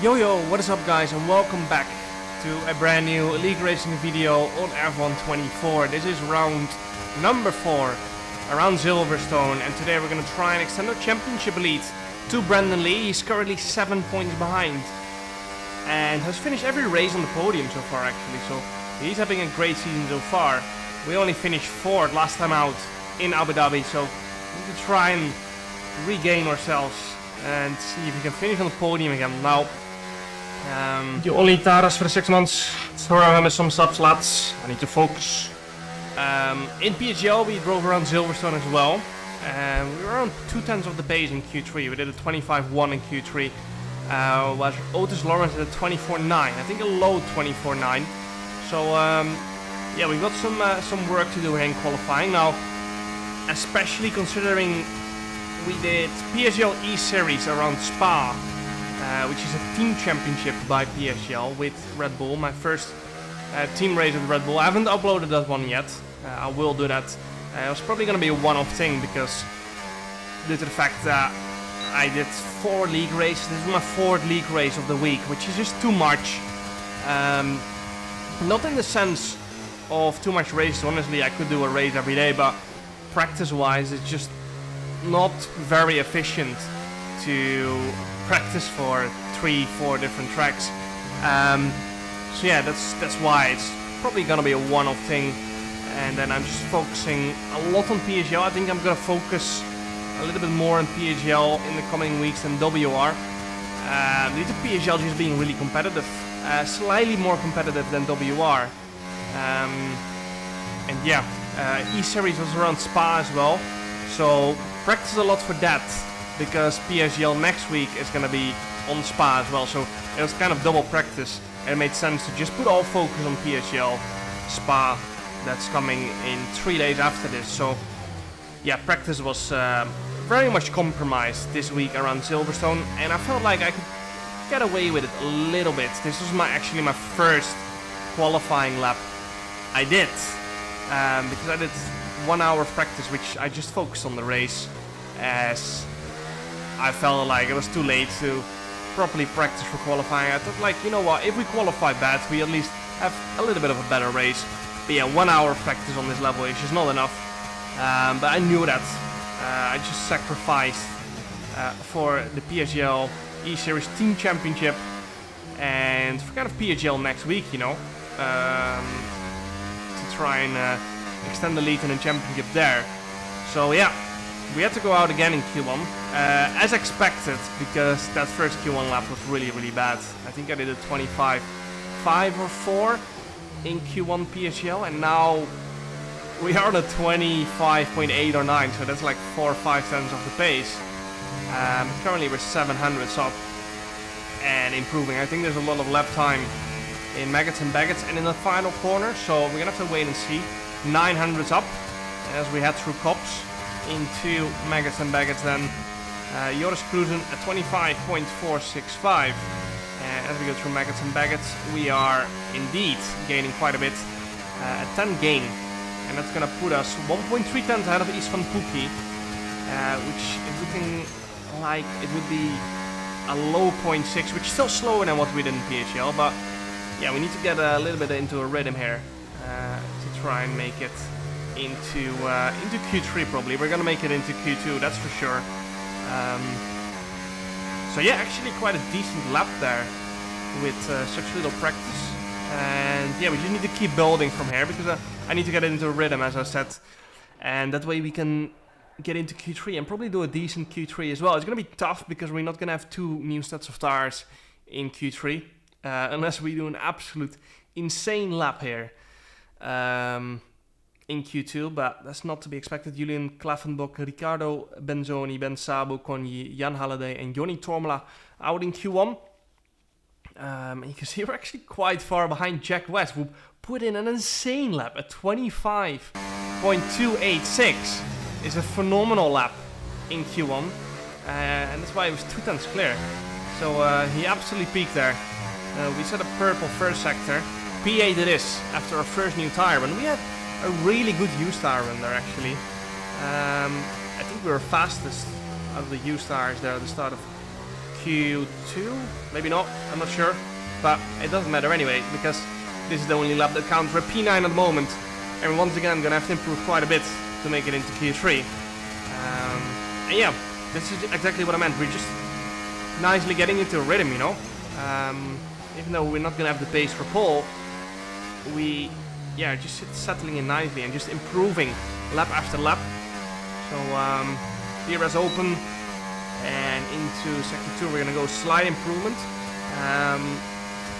Yo, what is up guys, and welcome back to a brand new league racing video on F1 24. This is round number 4 around Silverstone, and today we're going to try and extend our championship lead to Brandon Lee. He's currently 7 points behind and has finished every race on the podium so far actually, so he's having a great season so far. We only finished 4th last time out in Abu Dhabi, so we need to try and regain ourselves and see if we can finish on the podium again. Now, the only Taras for the 6 months, throw around some subs lads, I need to focus. In PHL we drove around Silverstone as well, we were around 2/10 of the pace in Q3, we did a 25.1 in Q3, while Otis Lawrence did a 24.9, I think a low 24.9, so yeah, we've got some work to do here in qualifying now, especially considering we did PSL E-Series around Spa, which is a team championship by PSL with Red Bull. My first team race with Red Bull. I haven't uploaded that one yet. I will do that. It was probably going to be a one-off thing because due to the fact that I did 4 league races. This is my 4th league race of the week, which is just too much. Not in the sense of too much races. Honestly, I could do a race every day, but practice-wise, it's just not very efficient to practice for 3-4 different tracks. So yeah, that's why it's probably gonna be a one-off thing, and then I'm just focusing a lot on PHL. I think I'm gonna focus a little bit more on PHL in the coming weeks than WR. Due to PHL just being really competitive, slightly more competitive than WR. And yeah, E-Series was around Spa as well, so practice a lot for that, because PSL next week is going to be on Spa as well, so it was kind of double practice, and it made sense to just put all focus on PSL Spa that's coming in 3 days after this. So yeah, practice was very much compromised this week around Silverstone, and I felt like I could get away with it a little bit. This was actually my first qualifying lap I did, because I did 1 hour of practice, which I just focused on the race, as I felt like it was too late to properly practice for qualifying. I thought, like, you know what, if we qualify bad, we at least have a little bit of a better race. But yeah, 1 hour of practice on this level is just not enough. But I knew that. I just sacrificed for the PSL E-Series Team Championship and for kind of PSL next week, you know, to try and extend the lead in the championship there. So yeah, we had to go out again in Q1, as expected, because that first Q1 lap was really bad. I think I did a 25.5 or 4 in Q1 PSL, and now we are at a 25.8 or 9, so that's like 4 or 5 tenths of the pace. Currently we're 700s up and improving. I think there's a lot of lap time in Maggots and Baggots and in the final corner, so we're gonna have to wait and see. 900s up as we head through Cops into Maggots and Baggots, then Joris cruising at 25.465. As we go through Maggots and Baggots, we are indeed gaining quite a bit, a 10 gain, and that's gonna put us 1.3 tenths ahead of East Van Pookie, which is looking like it would be a low 0.6, which is still slower than what we did in PHL, but yeah, we need to get a little bit into a rhythm here to try and make it into Q3 probably. We're gonna make it into Q2, that's for sure. So yeah, actually quite a decent lap there with such little practice. And yeah, we just need to keep building from here, because I need to get it into a rhythm, as I said. And that way we can get into Q3 and probably do a decent Q3 as well. It's gonna be tough because we're not gonna have 2 new sets of tires in Q3, unless we do an absolute insane lap here in Q2, but that's not to be expected. Julian Klaffenbok, Riccardo Benzoni, Ben Sabo, Konyi, Jan Halliday and Joni Tormela out in Q1. And you can see we're actually quite far behind Jack West, who put in an insane lap at 25.286. It's a phenomenal lap in Q1, and that's why it was 2 tenths clear. So he absolutely peaked there. We set a purple first sector. PA did this after our first new tire, and we had a really good used tire run there actually. I think we were fastest out of the used tires there at the start of Q2, maybe not, I'm not sure, but it doesn't matter anyway, because this is the only lap that counts. We're P9 at the moment, and we're once again gonna have to improve quite a bit to make it into Q3. And yeah, this is exactly what I meant. We're just nicely getting into a rhythm, you know. Even though we're not gonna have the pace for pole, we just settling in nicely and just improving lap after lap. So DRS open, and into sector 2 we're gonna go slight improvement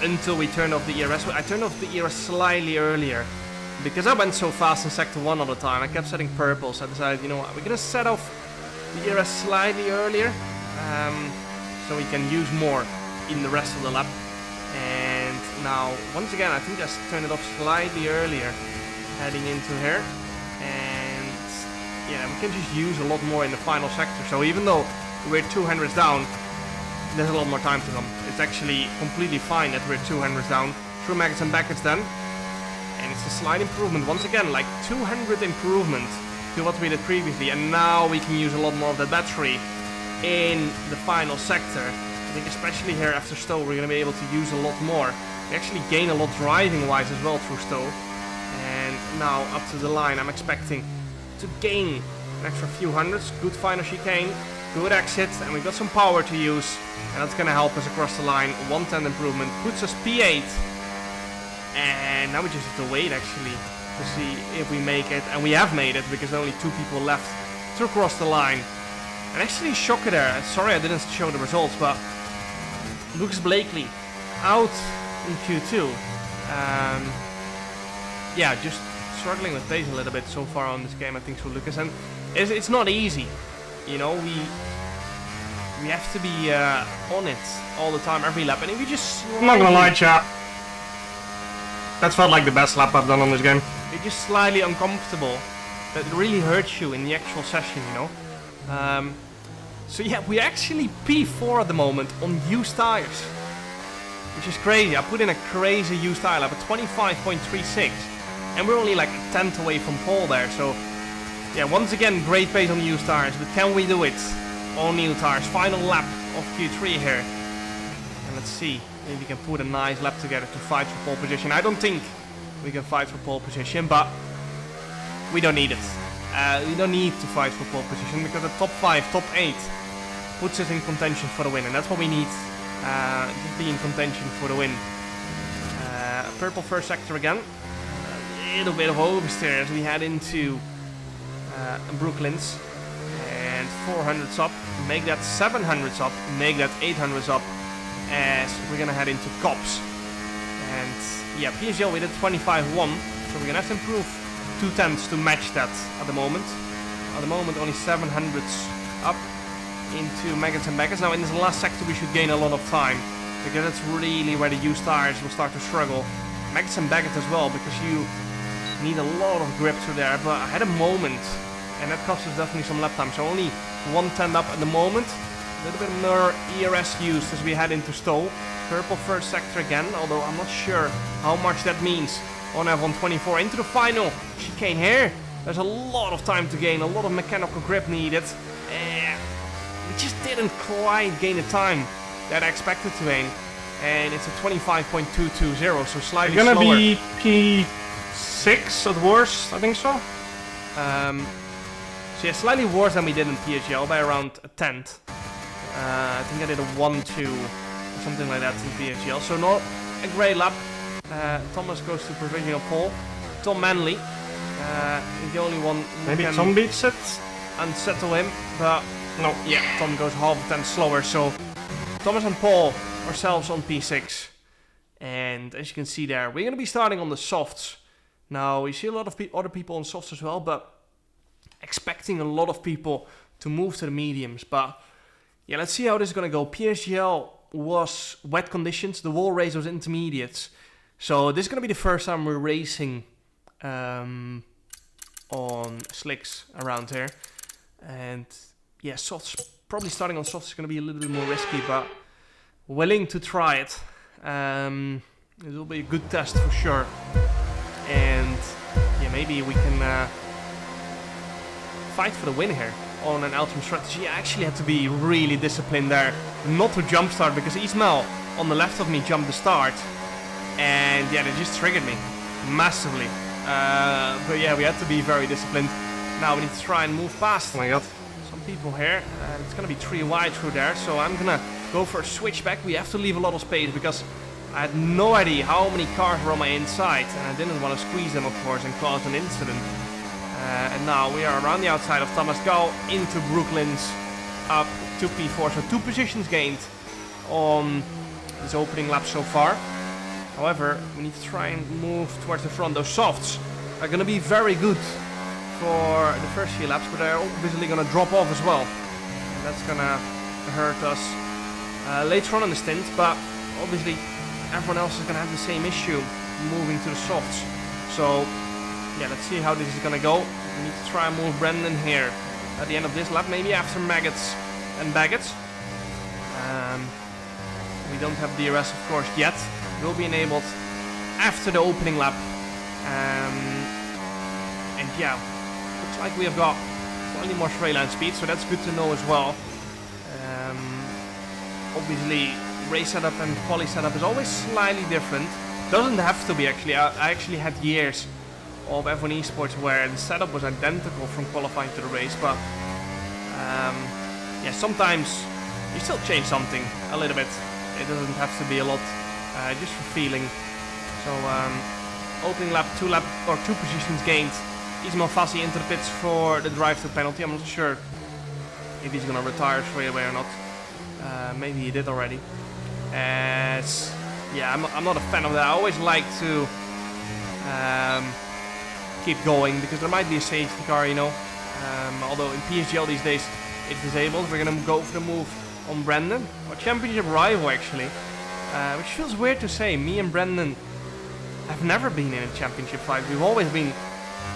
until we turn off the ERS. I turned off the ERS slightly earlier because I went so fast in sector 1 all the time. I kept setting purple, so I decided, you know what, we're gonna set off the ERS slightly earlier so we can use more in the rest of the lap. And now, once again, I think I turned it off slightly earlier heading into here. And yeah, we can just use a lot more in the final sector. So even though we're 200s down, there's a lot more time to come. It's actually completely fine that we're 200s down. Through maggots and backets then. And it's a slight improvement. Once again, like 200 improvement to what we did previously. And now we can use a lot more of the battery in the final sector. I think especially here after Stowe, we're going to be able to use a lot more. We actually gain a lot driving-wise as well through Stowe. And now up to the line, I'm expecting to gain an extra few hundreds. Good final chicane, good exit, and we've got some power to use. And that's going to help us across the line. 110 improvement puts us P8. And now we just have to wait actually to see if we make it. And we have made it because only 2 people left to cross the line. And actually shocker there. Sorry I didn't show the results, but Lucas Blakely out in Q2. Yeah, just struggling with pace a little bit so far on this game, I think, so Lucas. And it's not easy. You know, we have to be on it all the time, every lap. And if you just... I'm not gonna lie, chat. That felt like the best lap I've done on this game. You're just slightly uncomfortable. That really hurts you in the actual session, you know. So yeah, we actually P4 at the moment on used tires, which is crazy. I put in a crazy used tire lap at 25.36, and we're only like a tenth away from pole there. So yeah, once again, great pace on used tires, but can we do it on new tires? Final lap of Q3 here, and let's see if we can put a nice lap together to fight for pole position. I don't think we can fight for pole position, but we don't need it. We don't need to fight for pole position because the top 5, top 8 puts us in contention for the win, and that's what we need, just be in contention for the win. Purple first sector again, a little bit of oversteer as we head into Brooklands, and 400s up, make that 700s up, make that 800s up as we're gonna head into Cops. And yeah, PSL we did 25.1, so we're gonna have to improve 2/10 to match that at the moment. At the moment only 700s up into maggots and backers. Now in this last sector we should gain a lot of time because that's really where the used tires will start to struggle. Maggots and backers as well, because you need a lot of grip through there. But I had a moment and that cost us definitely some lap time. So only 110 up at the moment. A little bit more ERS used as we head into Stowe. Purple first sector again, although I'm not sure how much that means on F124 into the final chicane here. There's a lot of time to gain, a lot of mechanical grip needed. We just didn't quite gain the time that I expected to gain. And it's a 25.220, so slightly slower. You're gonna be P6 at worst, I think so. So yeah, slightly worse than we did in PHL by around a tenth. I think I did a 1-2 or something like that in PHL. So not a great lap. Thomas goes to provisional pole. Tom Manley is the only one who Maybe can Tom beats it? unsettle him, but no, yeah, Tom goes half a tenth slower. So Thomas and Paul ourselves on P6, and as you can see there, we're going to be starting on the softs. Now we see a lot of other people on softs as well, but expecting a lot of people to move to the mediums. But yeah, let's see how this is going to go. PSGL was wet conditions, the WOR race was intermediates. So this is going to be the first time we're racing on slicks around here. And yeah, softs, probably starting on softs is going to be a little bit more risky, but willing to try it. It will be a good test for sure. And yeah, maybe we can fight for the win here on an Ultimate strategy, I actually had to be really disciplined there not to jump start, because Ismail on the left of me jumped the start, and yeah, they just triggered me massively. But yeah, we had to be very disciplined. Now we need to try and move past Oh my god. some people here. It's gonna be 3 wide through there, so I'm gonna go for a switchback. We have to leave a lot of space because I had no idea how many cars were on my inside, and I didn't want to squeeze them, of course, and cause an incident. And now we are around the outside of Thomas Gall into Brooklyn's up to P4, so 2 positions gained on this opening lap so far. However, we need to try and move towards the front. Those softs are going to be very good for the first few laps, but they're obviously going to drop off as well. And that's going to hurt us later on in the stint, but obviously everyone else is going to have the same issue moving to the softs. So yeah, let's see how this is going to go. We need to try and move Brendan here at the end of this lap, maybe after Maggots and Baggots. We don't have DRS, of course, yet. Will be enabled after the opening lap. And yeah, looks like we have got slightly more straight line speed, so that's good to know as well. Obviously, race setup and quali setup is always slightly different. Doesn't have to be, actually. I actually had years of F1 Esports where the setup was identical from qualifying to the race, but yeah, sometimes you still change something a little bit. It doesn't have to be a lot, just for feeling. So opening lap, 2 positions gained. Ismail Fassi into the pits for the drive-through penalty. I'm not sure if he's gonna retire straight away or not. Maybe he did already. As yeah, I'm not a fan of that. I always like to keep going because there might be a safety car, you know. Although in PSGL these days it's disabled. We're gonna go for the move on Brendan, our championship rival actually, which feels weird to say. Me and Brendan have never been in a championship fight. We've always been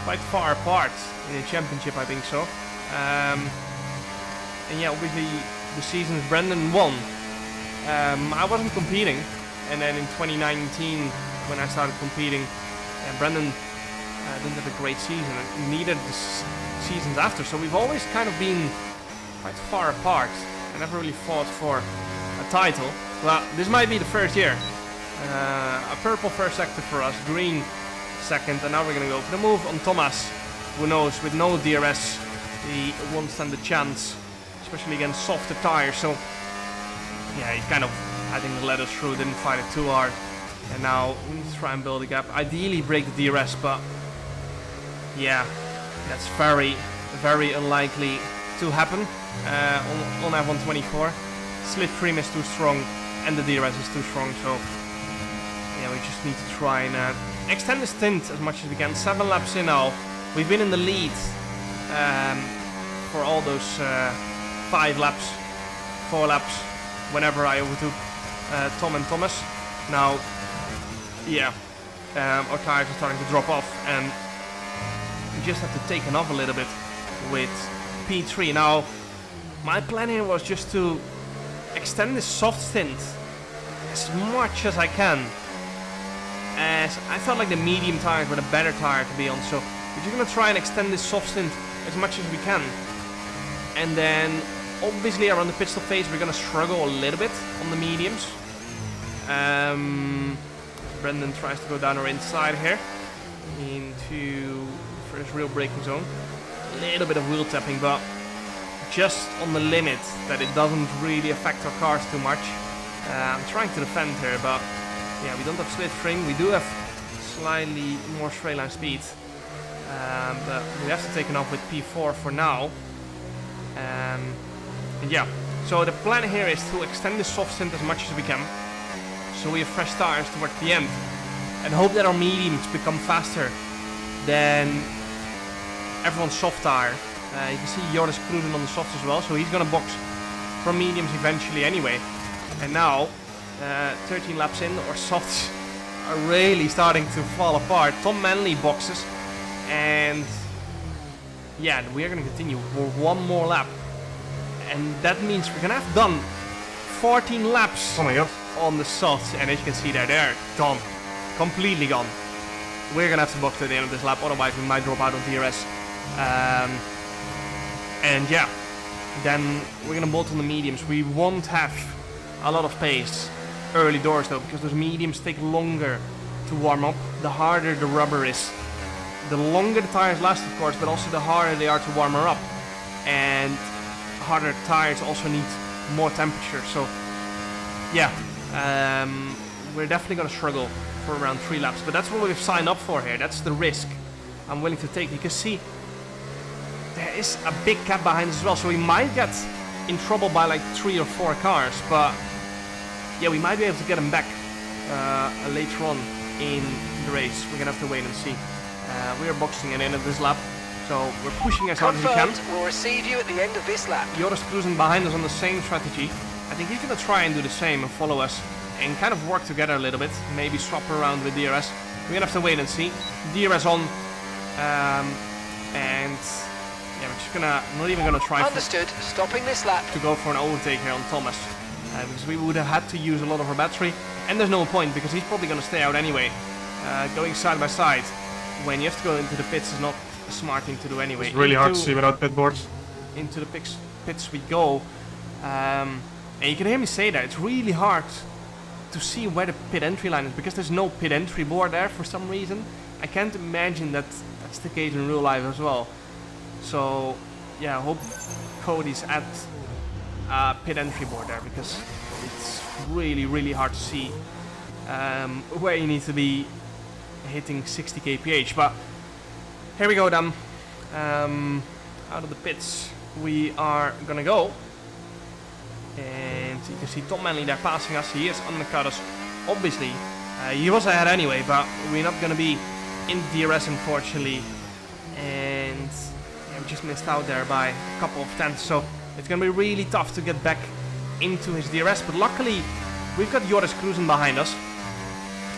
quite far apart in a championship, I think so. And yeah, obviously the seasons Brendan won, I wasn't competing, and then in 2019 when I started competing, Brendan didn't have a great season, and neither the seasons after. So we've always kind of been quite far apart. I never really fought for a title. Well, this might be the first year. A purple first sector for us, green second, and now we're gonna go for the move on Thomas. Who knows, with no DRS, he won't stand a chance, especially against softer tires. So yeah, he kind of, I think, let us through, didn't fight it too hard. And now we need to try and build a gap. Ideally break the DRS, but yeah, that's very, very unlikely to happen on F1 24. Slipstream is too strong and the DRS is too strong, so yeah, we just need to try and extend the stint as much as we can. 7 laps in now. We've been in the lead for all those 5 laps, 4 laps, whenever I overtook Tom and Thomas. Now, yeah, our tires are starting to drop off, and we just have to take it off a little bit with P3. Now, my plan here was just to extend this soft stint as much as I can, as I felt like the medium tires were the better tire to be on. So we're just gonna try and extend this soft stint as much as we can, and then obviously around the pit stop phase we're gonna struggle a little bit on the mediums. Brendan tries to go down our inside here into first real braking zone. A little bit of wheel tapping, but just on the limit that it doesn't really affect our cars too much. I'm trying to defend here, but yeah, we don't have slipstream. We do have slightly more straight line speed, but we have to take it off with P4 for now. And yeah, so the plan here is to extend the soft stint as much as we can, so we have fresh tires towards the end, and hope that our mediums become faster than everyone's soft tire. You can see Joris cruising on the softs as well, so he's gonna box from mediums eventually anyway. And now, 13 laps in, our softs are really starting to fall apart. Tom Manley boxes, and yeah, we are gonna continue for one more lap, and that means we're gonna have done 14 laps. Oh my god. On the softs, and as you can see there, they're gone, completely gone. We're gonna have to box to the end of this lap, otherwise we might drop out of DRS. And yeah, then we're gonna bolt on the mediums. We won't have a lot of pace early doors though, because those mediums take longer to warm up. The harder the rubber is, the longer the tires last, of course, but also the harder they are to warm her up. And harder tires also need more temperature. So yeah, we're definitely gonna struggle for around 3 laps, but that's what we've signed up for here. That's the risk I'm willing to take. You can see there is a big gap behind us as well, so we might get in trouble by like 3 or 4 cars, but yeah, we might be able to get them back later on in the race. We're gonna have to wait and see. We are boxing it in at this lap, so we're pushing as hard as we can. We'll receive you at the end of this lap. Joris cruising behind us on the same strategy. I think he's gonna try and do the same and follow us and kind of work together a little bit. Maybe swap around with DRS. We're gonna have to wait and see. DRS on, and yeah, we're just not even gonna try Stopping this lap to go for an overtake here on Thomas, because we would have had to use a lot of our battery, and there's no point because he's probably gonna stay out anyway. Going side by side when you have to go into the pits is not a smart thing to do anyway. It's really hard to see without pit boards. Into the pits we go, and you can hear me say that it's really hard to see where the pit entry line is because there's no pit entry board there for some reason. I can't imagine that that's the case in real life as well. So yeah, I hope Cody's at a pit entry board there because it's really hard to see where you need to be hitting 60 kph. But here we go then. Out of the pits we are gonna go, and you can see Tom Manley there passing us. He is undercut us, obviously. He was ahead anyway, but we're not gonna be in DRS unfortunately, and yeah, we just missed out there by a couple of tenths, so it's gonna be really tough to get back into his DRS. But luckily we've got Joris cruising behind us,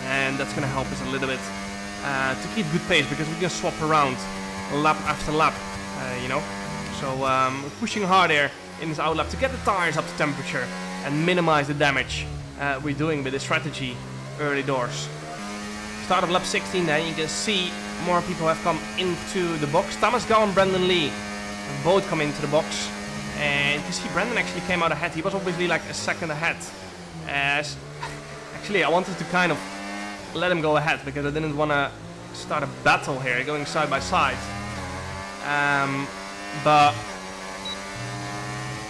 and that's gonna help us a little bit to keep good pace because we can swap around lap after lap, you know. So we're pushing hard here in this outlap to get the tires up to temperature and minimize the damage we're doing with this strategy early doors. Start of lap 16 there, you can see more people have come into the box. Thomas Gow and Brendan Lee have both come into the box, and you can see Brendan actually came out ahead. He was obviously like a second ahead. Actually I wanted to kind of let him go ahead because I didn't want to start a battle here going side by side, but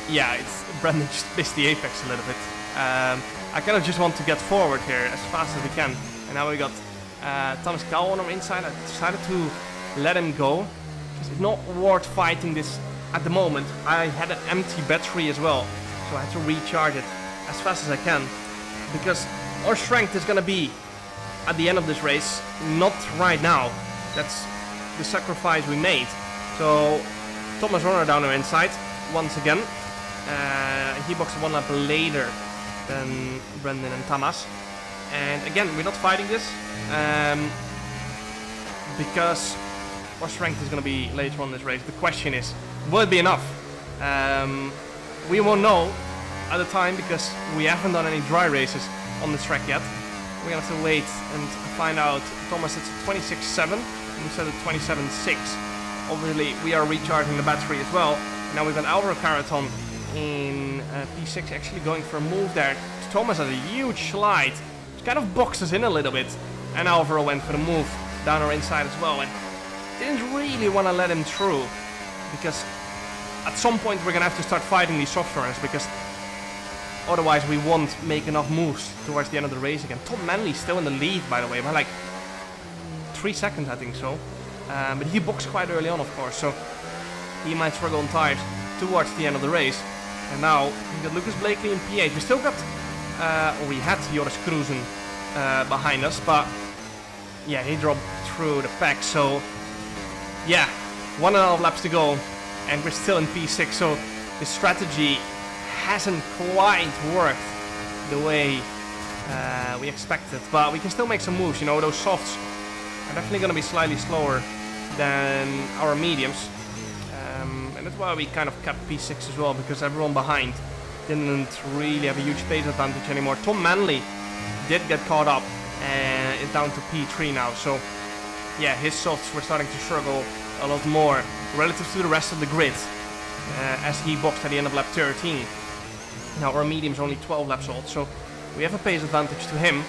yeah, Brendan just missed the apex a little bit. I kind of just want to get forward here as fast as we can, and now we got Thomas Gow on our inside. I decided to let him go because it's not worth fighting this at the moment. I had an empty battery as well, so I had to recharge it as fast as I can because our strength is gonna be at the end of this race, not right now. That's the sacrifice we made. So Thomas Runner down our inside once again. He boxed 1 lap later than Brendan and Thomas, and again we're not fighting this because our strength is going to be later on in this race. The question is, will it be enough? We won't know at the time because we haven't done any dry races on this track yet. We're gonna have to wait and find out. Thomas, it's 26.7 and we said at 27.6. Obviously we are recharging the battery as well. Now we've got Alvaro Caraton in P6 actually going for a move there. Thomas has a huge slide, which kind of boxed us in a little bit, and Alvaro went for the move down our inside as well, and didn't really want to let him through because at some point we're gonna have to start fighting these soft runners because otherwise we won't make enough moves towards the end of the race again. Tom Manley's still in the lead, by the way, by like 3 seconds I think so, but he boxed quite early on, of course, so he might struggle on tires towards the end of the race. And now we got Lucas Blakely in P8. We still got, we had Joris cruising behind us, but yeah, he dropped through the pack. So yeah, 1.5 laps to go, and we're still in P6. So the strategy hasn't quite worked the way we expected, but we can still make some moves. You know, those softs are definitely going to be slightly slower than our mediums. And that's why we kind of kept P6 as well, because everyone behind didn't really have a huge pace advantage anymore. Tom Manley did get caught up and is down to P3 now. So yeah, his softs were starting to struggle a lot more relative to the rest of the grid. as he boxed at the end of lap 13. Now our medium's only 12 laps old, so we have a pace advantage to him.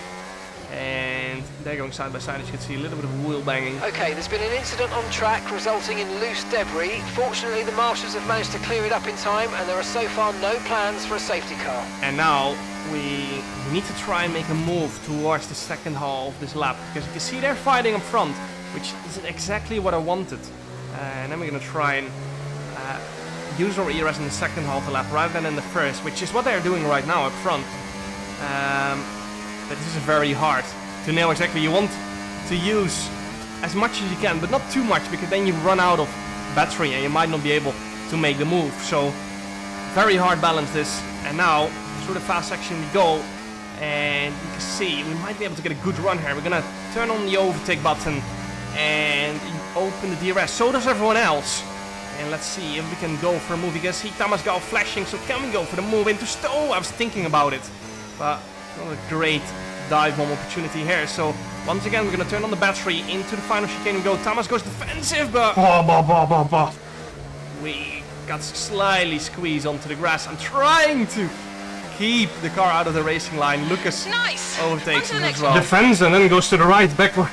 And they're going side by side, as you can see, a little bit of wheel banging. Okay, there's been an incident on track resulting in loose debris. Fortunately, the marshals have managed to clear it up in time, and there are so far no plans for a safety car. And now we need to try and make a move towards the second half of this lap, because you can see they're fighting up front, which is exactly what I wanted. And then we're going to try and use our ERS in the second half of the lap rather than in the first, which is what they're doing right now up front. But this is very hard to nail exactly. You want to use as much as you can, but not too much, because then you run out of battery and you might not be able to make the move. So very hard balance this. And now through the fast section we go, and you can see we might be able to get a good run here. We're gonna turn on the overtake button and open the DRS. So does everyone else. And let's see if we can go for a move. You can see Thomas Gal flashing, so can we go for the move into Stowe? I was thinking about it, but not a great dive bomb opportunity here. So once again, we're going to turn on the battery into the final chicane and go. Thomas goes defensive, but we got slightly squeezed onto the grass. I'm trying to keep the car out of the racing line. Lucas overtakes him as well. Defends and then goes to the right, backward.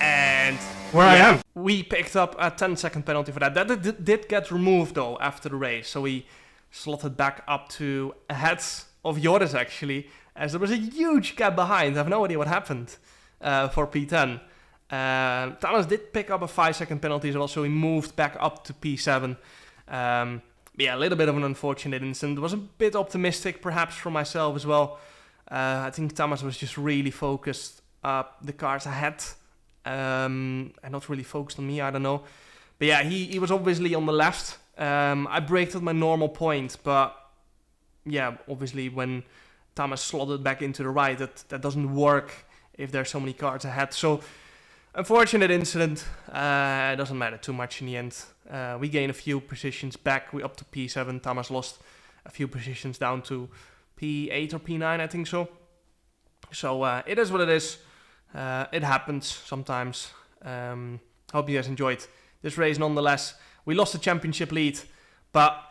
And where I am. We picked up a 10-second penalty for that. That did get removed though after the race. So we slotted back up to ahead of Joris actually, as there was a huge gap behind. I have no idea what happened for P10. Thomas did pick up a 5-second penalty as well, so he moved back up to P7. Yeah, a little bit of an unfortunate incident. It was a bit optimistic perhaps for myself as well. I think Thomas was just really focused the cars ahead and not really focused on me, I don't know. But yeah, he was obviously on the left. I braked at my normal point, but yeah, obviously when Thomas slotted back into the right, that doesn't work if there's so many cars ahead. So, unfortunate incident. It doesn't matter too much in the end. We gained a few positions back. We're up to P7. Thomas lost a few positions down to P8 or P9, I think so. So, it is what it is. It happens sometimes. Hope you guys enjoyed this race nonetheless. We lost the championship lead, but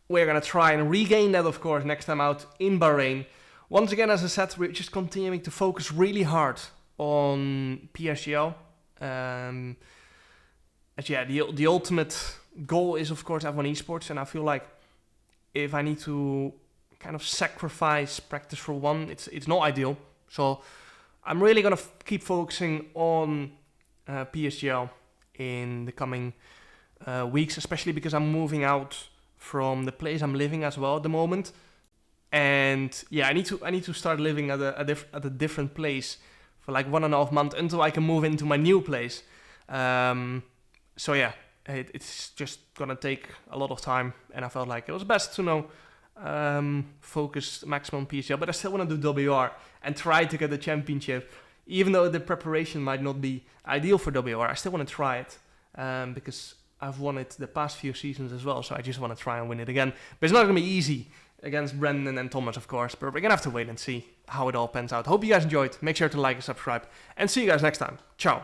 we're going to try and regain that, of course, next time out in Bahrain. Once again, as I said, we're just continuing to focus really hard on PSGL. As yeah, the ultimate goal is, of course, F1 Esports, and I feel like if I need to kind of sacrifice practice for one, it's not ideal. So I'm really going to keep focusing on PSGL in the coming weeks, especially because I'm moving out from the place I'm living as well at the moment. And yeah, I need to start living at a different place for like 1.5 months until I can move into my new place. So yeah, it's just gonna take a lot of time, and I felt like it was best to focus maximum on PSGL, but I still want to do WR and try to get the championship. Even though the preparation might not be ideal for WR, I still want to try it because I've won it the past few seasons as well, so I just want to try and win it again. But it's not going to be easy against Brendan and Thomas, of course, but we're going to have to wait and see how it all pans out. Hope you guys enjoyed. Make sure to like and subscribe, and see you guys next time. Ciao.